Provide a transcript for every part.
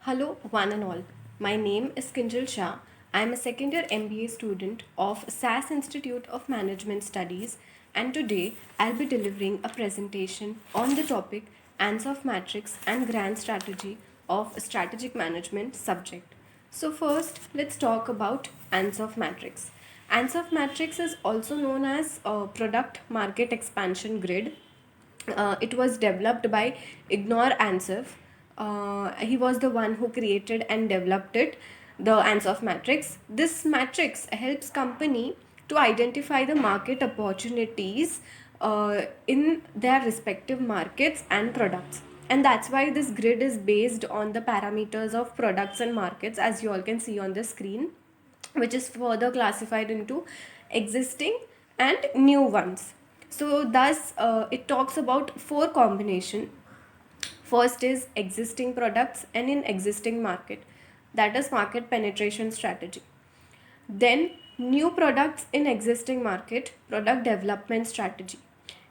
Hello, one and all. My name is Kinjal Shah. I am a second year MBA student of SAS Institute of Management Studies, and today I'll be delivering a presentation on the topic ANSOF Matrix and Grand Strategy of Strategic Management subject. So, first, let's talk about ANSOF Matrix. ANSOF Matrix is also known as Product Market Expansion Grid. It was developed by Ignor Ansef. He was the one who created and developed it, the Ansef matrix. This matrix helps company to identify the market opportunities in their respective markets and products. And that's why this grid is based on the parameters of products and markets, as you all can see on the screen, which is further classified into existing and new ones. So thus it talks about four combination. First is existing products and in existing market, that is market penetration strategy. Then new products in existing market, product development strategy.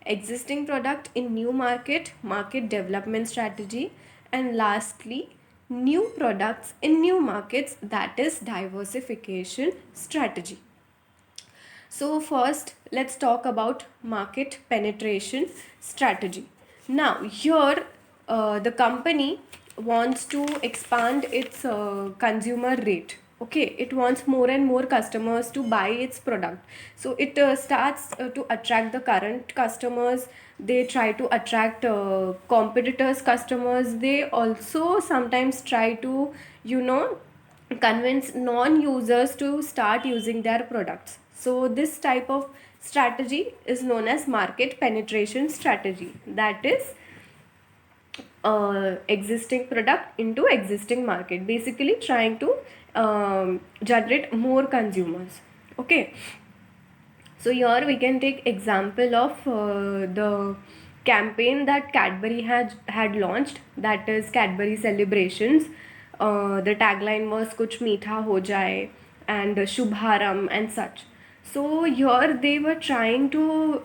Existing product in new market, market development strategy. And lastly, new products in new markets, that is diversification strategy. So first, let's talk about market penetration strategy. Now, here the company wants to expand its consumer rate. Okay, it wants more and more customers to buy its product. So it starts to attract the current customers. They try to attract competitors' customers. They also sometimes try to, convince non-users to start using their products. So this type of strategy is known as market penetration strategy, that is existing product into existing market, basically trying to generate more consumers. Okay, so here we can take example of the campaign that Cadbury had launched, that is Cadbury Celebrations. The tagline was Kuch Meetha Ho Jaye and Shubharam and such. So here they were trying to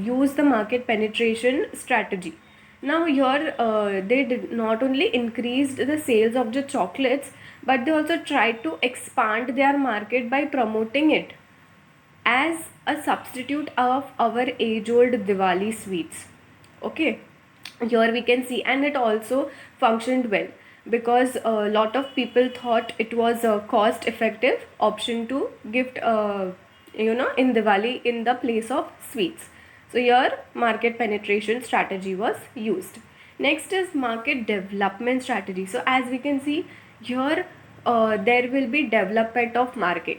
use the market penetration strategy. Now here they did not only increased the sales of the chocolates, but they also tried to expand their market by promoting it as a substitute of our age-old Diwali sweets. Okay, here we can see, and it also functioned well because a lot of people thought it was a cost-effective option to gift, in Diwali in the place of sweets. So here market penetration strategy was used. Next is market development strategy. So as we can see here, there will be development of market.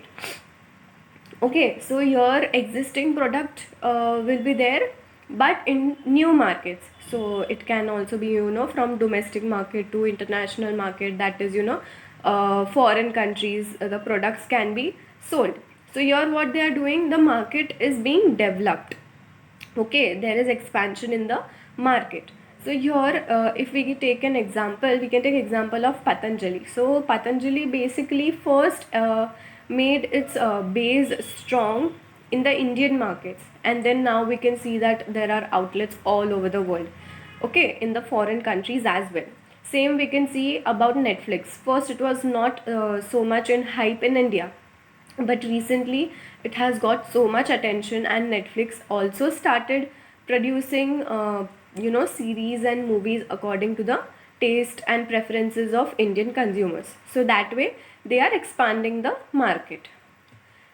Okay, so your existing product will be there, but in new markets. So it can also be, from domestic market to international market, that is, foreign countries, the products can be sold. So here what they are doing, the market is being developed. Okay, there is expansion in the market. So here if we take an example, we can take example of Patanjali. So Patanjali basically first made its base strong in the Indian markets, and then now we can see that there are outlets all over the world, okay, in the foreign countries as well. Same we can see about Netflix. First it was not so much in hype in India, but recently it has got so much attention, and Netflix also started producing series and movies according to the taste and preferences of Indian consumers. So that way they are expanding the market.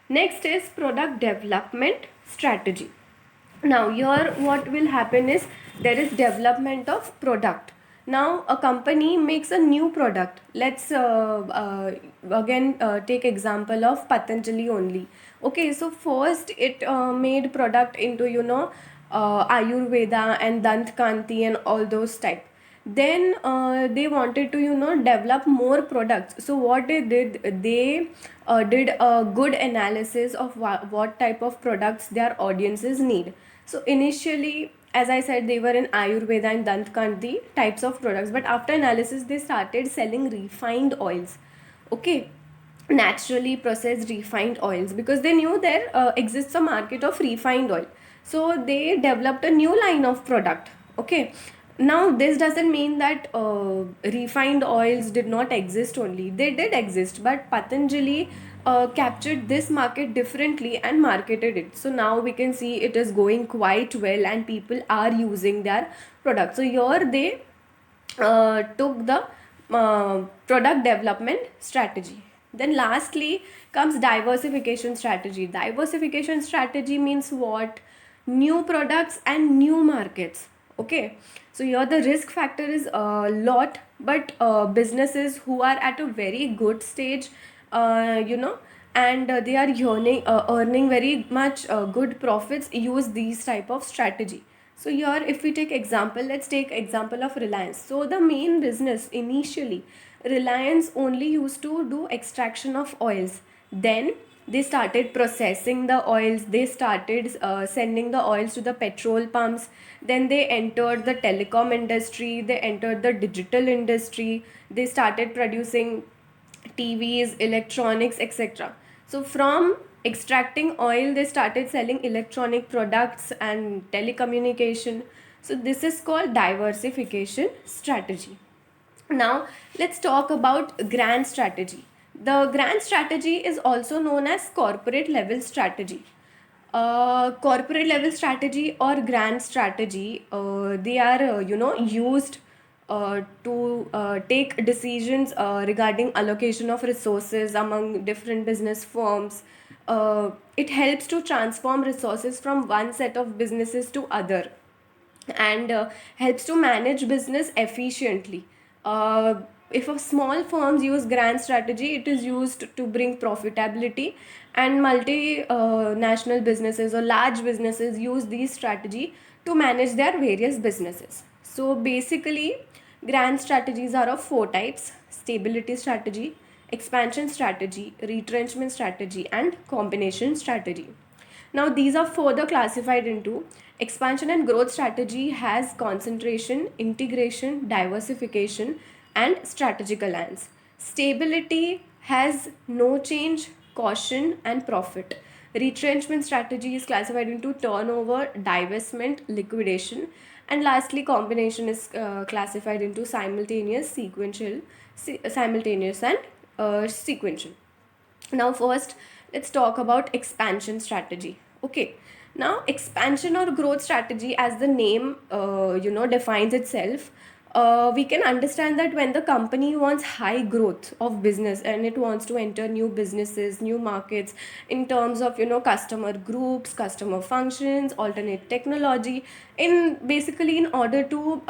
Next is product development strategy. Now here what will happen is there is development of product. Now a company makes a new product. Let's again take example of Patanjali only. Okay, so first it made product into Ayurveda and Dant Kanti and all those type. Then they wanted to develop more products. So what they did a good analysis of what type of products their audiences need. So initially, as I said, they were in Ayurveda and Dant Kanti types of products, but after analysis they started selling refined oils. Okay, naturally processed refined oils, because they knew there exists a market of refined oil. So they developed a new line of product. Okay, Now this doesn't mean that refined oils did not exist. Only they did exist, but Patanjali captured this market differently and marketed it. So now we can see it is going quite well and people are using their product. So here they took the product development strategy. Then lastly comes diversification strategy. Diversification strategy means what? New products and new markets. Okay, so here the risk factor is a lot, but businesses who are at a very good stage, and they are earning very much good profits, use these type of strategy. So here if we take example, let's take example of Reliance. So the main business initially, Reliance only used to do extraction of oils. Then they started processing the oils, they started sending the oils to the petrol pumps, then they entered the telecom industry, they entered the digital industry, they started producing TVs, electronics, etc. So from extracting oil, they started selling electronic products and telecommunication. So this is called diversification strategy. Now let's talk about grand strategy. The grand strategy is also known as corporate level strategy. Corporate level strategy or grand strategy, they are used to take decisions regarding allocation of resources among different business firms. It helps to transform resources from one set of businesses to other, and helps to manage business efficiently. If a small firms use grand strategy, it is used to bring profitability, and multinational businesses or large businesses use these strategy to manage their various businesses. So basically, grand strategies are of four types: stability strategy, expansion strategy, retrenchment strategy, and combination strategy. Now, these are further classified into: expansion and growth strategy has concentration, integration, diversification, and strategic alliance. Stability has no change, caution, and profit. Retrenchment strategy is classified into turnover, divestment, liquidation, and lastly, combination is classified into simultaneous, and sequential. Now first, let's talk about expansion strategy. Okay, now expansion or growth strategy, as the name defines itself, we can understand that when the company wants high growth of business and it wants to enter new businesses, new markets, in terms of customer groups, customer functions, alternate technology, in basically in order to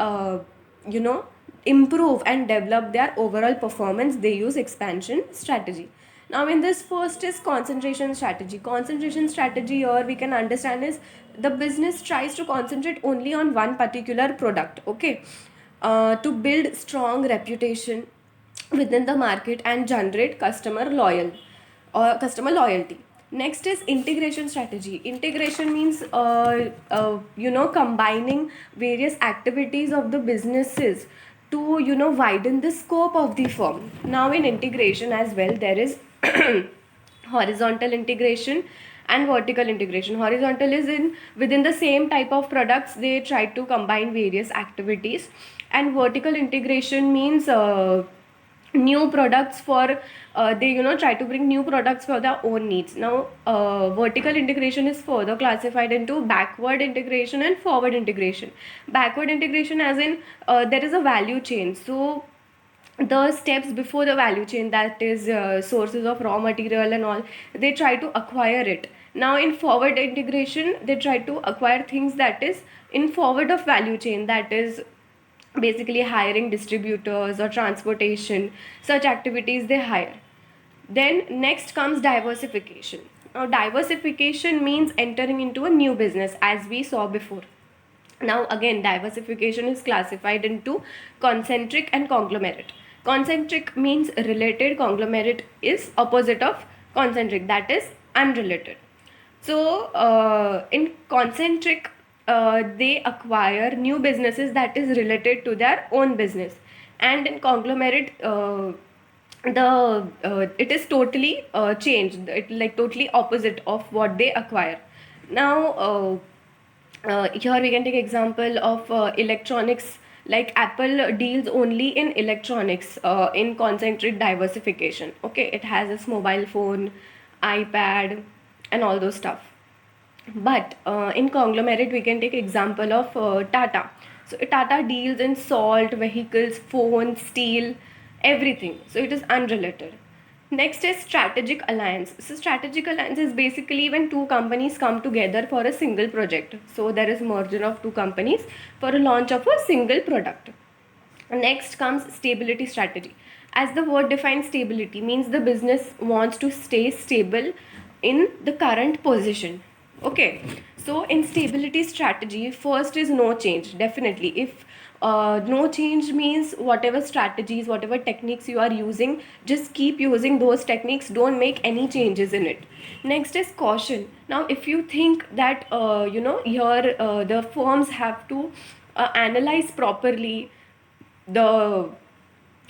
you know improve and develop their overall performance, they use expansion strategy. Now in this, first is concentration strategy. Concentration strategy, here we can understand, is the business tries to concentrate only on one particular product. Okay, to build strong reputation within the market and generate customer loyalty. Next is integration strategy. Integration means combining various activities of the businesses to widen the scope of the firm. Now in integration as well, there is horizontal integration and vertical integration. Horizontal is in within the same type of products, they try to combine various activities, and vertical integration means new products for they try to bring new products for their own needs. Now vertical integration is further classified into backward integration and forward integration. Backward integration, as in there is a value chain, so the steps before the value chain, that is sources of raw material and all, they try to acquire it. Now in forward integration, they try to acquire things that is in forward of value chain, that is basically hiring distributors or transportation, such activities they hire. Then next comes diversification. Now diversification means entering into a new business, as we saw before. Now again, diversification is classified into concentric and conglomerate. Concentric means related, conglomerate is opposite of concentric, that is unrelated. So in concentric, they acquire new businesses that is related to their own business, and in conglomerate, the it is totally changed, it like totally opposite of what they acquire. Now here we can take example of electronics, Like Apple deals only in electronics, in concentric diversification. Okay, it has its mobile phone, iPad, and all those stuff. But in conglomerate, we can take example of Tata. So Tata deals in salt, vehicles, phones, steel, everything. So it is unrelated. Next is strategic alliance. So strategic alliance is basically when two companies come together for a single project. So there is merger of two companies for a launch of a single product. Next comes stability strategy. As the word defines, stability means the business wants to stay stable in the current position. Okay, so in stability strategy, first is no change. Definitely, if no change means whatever strategies, whatever techniques you are using, just keep using those techniques. Don't make any changes in it. Next is caution. Now, if you think that here the firms have to analyze properly the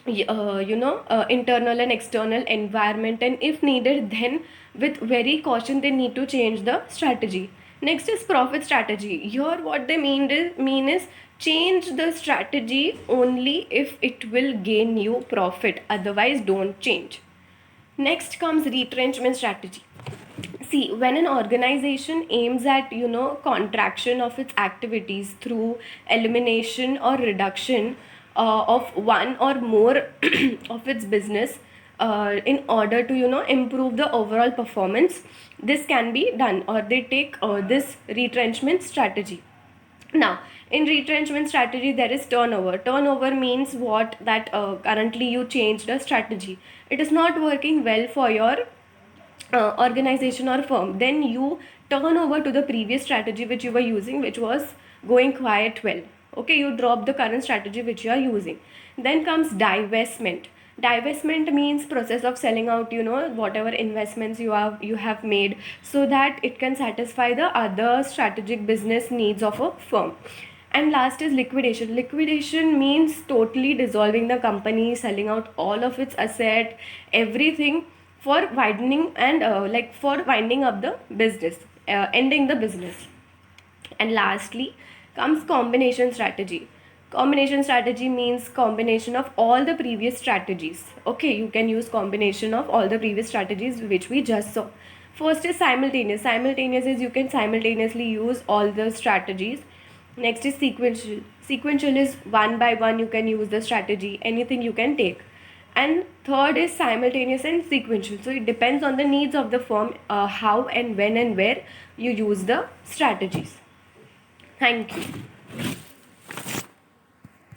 internal and external environment, and if needed, then with very caution they need to change the strategy. Next is profit strategy. Here what they mean is change the strategy only if it will gain you profit, otherwise don't change. Next comes retrenchment strategy. See, when an organization aims at contraction of its activities through elimination or reduction of one or more of its business, in order to improve the overall performance, this can be done, or they take this retrenchment strategy. Now, in retrenchment strategy, there is turnover. Turnover means what? That currently you changed a strategy. It is not working well for your organization or firm. Then you turn over to the previous strategy which you were using, which was going quite well. Okay, you drop the current strategy which you are using. Then comes divestment. Divestment means process of selling out whatever investments you have made, so that it can satisfy the other strategic business needs of a firm. And last is liquidation. Liquidation means totally dissolving the company, selling out all of its asset, everything, for widening and for winding up the business, ending the business. And lastly comes combination strategy. Combination strategy means combination of all the previous strategies. Okay, you can use combination of all the previous strategies which we just saw. First is simultaneous. Simultaneous is you can simultaneously use all the strategies. Next is sequential. Sequential is one by one you can use the strategy, anything you can take. And third is simultaneous and sequential. So it depends on the needs of the firm, how and when and where you use the strategies. Thank you.